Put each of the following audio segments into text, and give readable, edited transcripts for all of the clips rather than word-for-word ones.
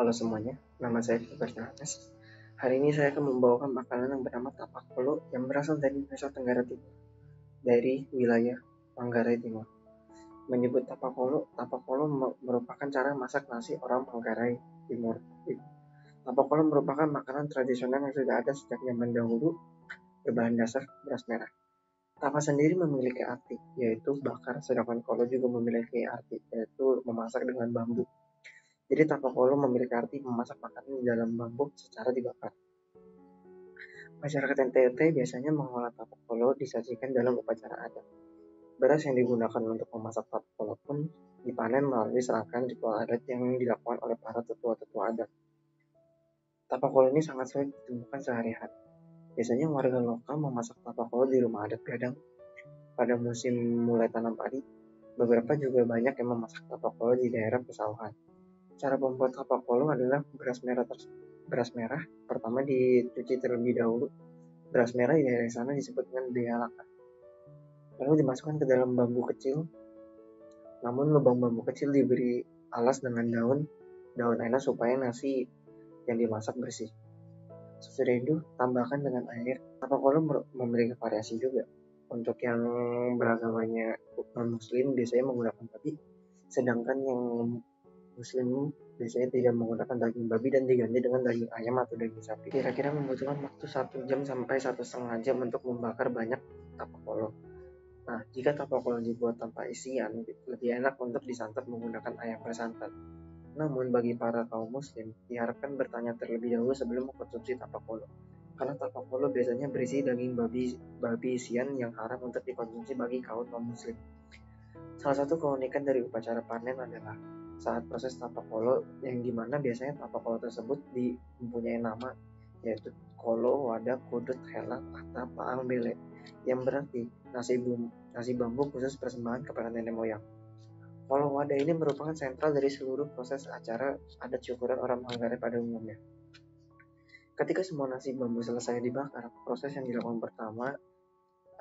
Halo semuanya, nama saya Fajar Anas. Hari ini saya akan membawakan makanan yang bernama tapak polo yang berasal dari Nusa Tenggara Timur, dari wilayah Manggarai Timur. Menyebut tapak polo merupakan cara masak nasi orang Manggarai Timur. Tapak polo merupakan makanan tradisional yang sudah ada sejak zaman dahulu berbahan dasar beras merah. Tapak sendiri memiliki arti, yaitu bakar, sedangkan kolo juga memiliki arti, yaitu memasak dengan bambu. Jadi tapak polo memiliki arti memasak makanan di dalam bambu secara dibakar. Masyarakat NTT biasanya mengolah tapak polo disajikan dalam upacara adat. Beras yang digunakan untuk memasak tapak polo pun dipanen melalui serangkaian ritual adat yang dilakukan oleh para tetua-tetua adat. Tapak polo ini sangat sulit ditemukan sehari-hari. Biasanya warga lokal memasak tapak polo di rumah adat Gadang pada musim mulai tanam padi. Beberapa juga banyak yang memasak tapak polo di daerah pesawahan. Cara membuat tapak polo adalah beras merah pertama dicuci terlebih dahulu. Beras merah di daerah sana disebut dengan bealaka. Lalu dimasukkan ke dalam bambu kecil. Namun lubang bambu kecil diberi alas dengan daun enas supaya nasi yang dimasak bersih. Sesudah itu tambahkan dengan air. Tapak polo memiliki variasi juga. Untuk yang beragamanya non-muslim biasanya menggunakan babi, sedangkan yang muslim biasanya tidak menggunakan daging babi dan diganti dengan daging ayam atau daging sapi. Kira-kira membutuhkan waktu 1 jam sampai 1,5 jam untuk membakar banyak tapak polo. Nah, jika tapak polo dibuat tanpa isian, lebih enak untuk disantap menggunakan ayam bersantan. Namun bagi para kaum muslim, diharapkan bertanya terlebih dahulu sebelum mengkonsumsi tapak polo. Karena tapak polo biasanya berisi daging babi isian yang haram untuk dikonsumsi bagi kaum non-muslim. Salah satu keunikan dari upacara panen adalah saat proses tapak polo, yang dimana biasanya tapak polo tersebut mempunyai nama, yaitu kolo wadah kudut helat atau paang bele, yang berarti nasi bambu khusus persembahan kepada nenek moyang. Kolo wadah ini merupakan sentral dari seluruh proses acara adat syukuran orang Manggarai pada umumnya. Ketika semua nasi bambu selesai dibakar, proses yang dilakukan pertama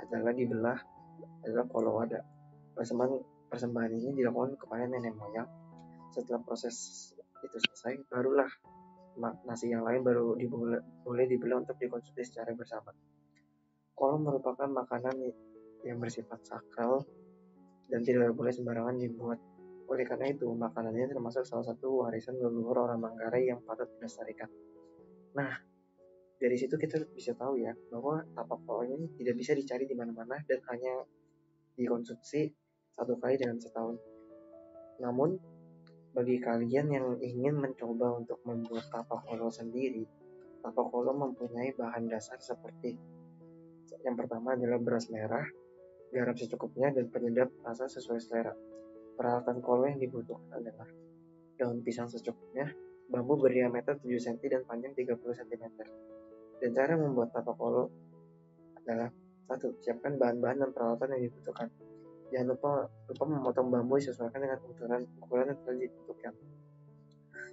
adalah kolo wadah. Persembahan ini dilakukan kepada nenek moyang. Setelah proses itu selesai, barulah nasi yang lain boleh dibelah untuk dikonsumsi secara bersama. Kolo merupakan makanan yang bersifat sakral dan tidak boleh sembarangan dibuat. Oleh karena itu, makanan ini termasuk salah satu warisan leluhur orang Manggarai yang patut dilestarikan. Nah, dari situ kita bisa tahu ya bahwa tapak polo ini tidak bisa dicari di mana-mana dan hanya dikonsumsi 1 kali dalam setahun. Namun, bagi kalian yang ingin mencoba untuk membuat tapak polo sendiri, tapak polo mempunyai bahan dasar seperti yang pertama adalah beras merah, garam secukupnya, dan penyedap rasa sesuai selera. Peralatan kolo yang dibutuhkan adalah daun pisang secukupnya, bambu berdiameter 7 cm dan panjang 30 cm. Dan cara membuat tapak polo adalah 1. Siapkan bahan-bahan dan peralatan yang dibutuhkan. Jangan lupa memotong bambu disesuaikan dengan ukuran yang telah ditentukan.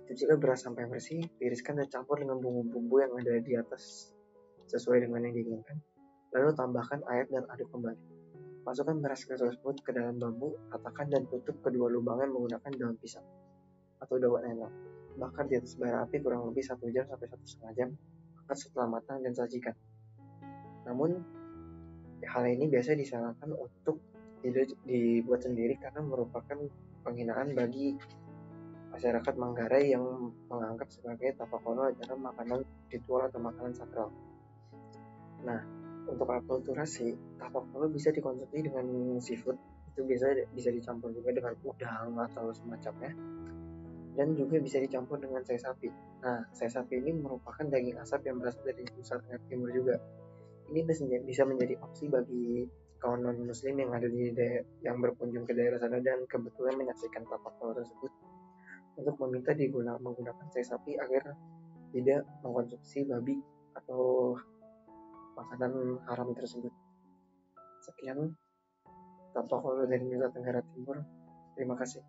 Cucilah beras sampai bersih, tiriskan dan campur dengan bumbu-bumbu yang ada di atas sesuai dengan yang diinginkan. Lalu tambahkan air dan aduk kembali. Masukkan beras tersebut ke dalam bambu, ratakan dan tutup kedua lubangnya menggunakan daun pisang atau daun enak. Bakar di atas bara api kurang lebih 1 jam sampai 1,5 jam. Angkat setelah matang dan sajikan. Namun, hal ini biasa disarankan untuk tidak dibuat sendiri karena merupakan penghinaan bagi masyarakat Manggarai yang menganggap sebagai tapak polo adalah makanan ritual atau makanan sakral. Nah, untuk akulturasi, tapak polo bisa dikonsumsi dengan seafood. Itu bisa dicampur juga dengan udang atau semacamnya. Dan juga bisa dicampur dengan sai sapi. Nah, sai sapi ini merupakan daging asap yang berasal dari Nusa Tenggara Timur juga. Ini bisa menjadi opsi bagi kaum non-muslim yang ada yang berkunjung ke daerah sana dan kebetulan menyaksikan tapak polo tersebut, untuk meminta menggunakan sai sapi agar tidak mengkonsumsi babi atau makanan haram tersebut. Sekian tapak polo dari Nusa Tenggara Timur. Terima kasih.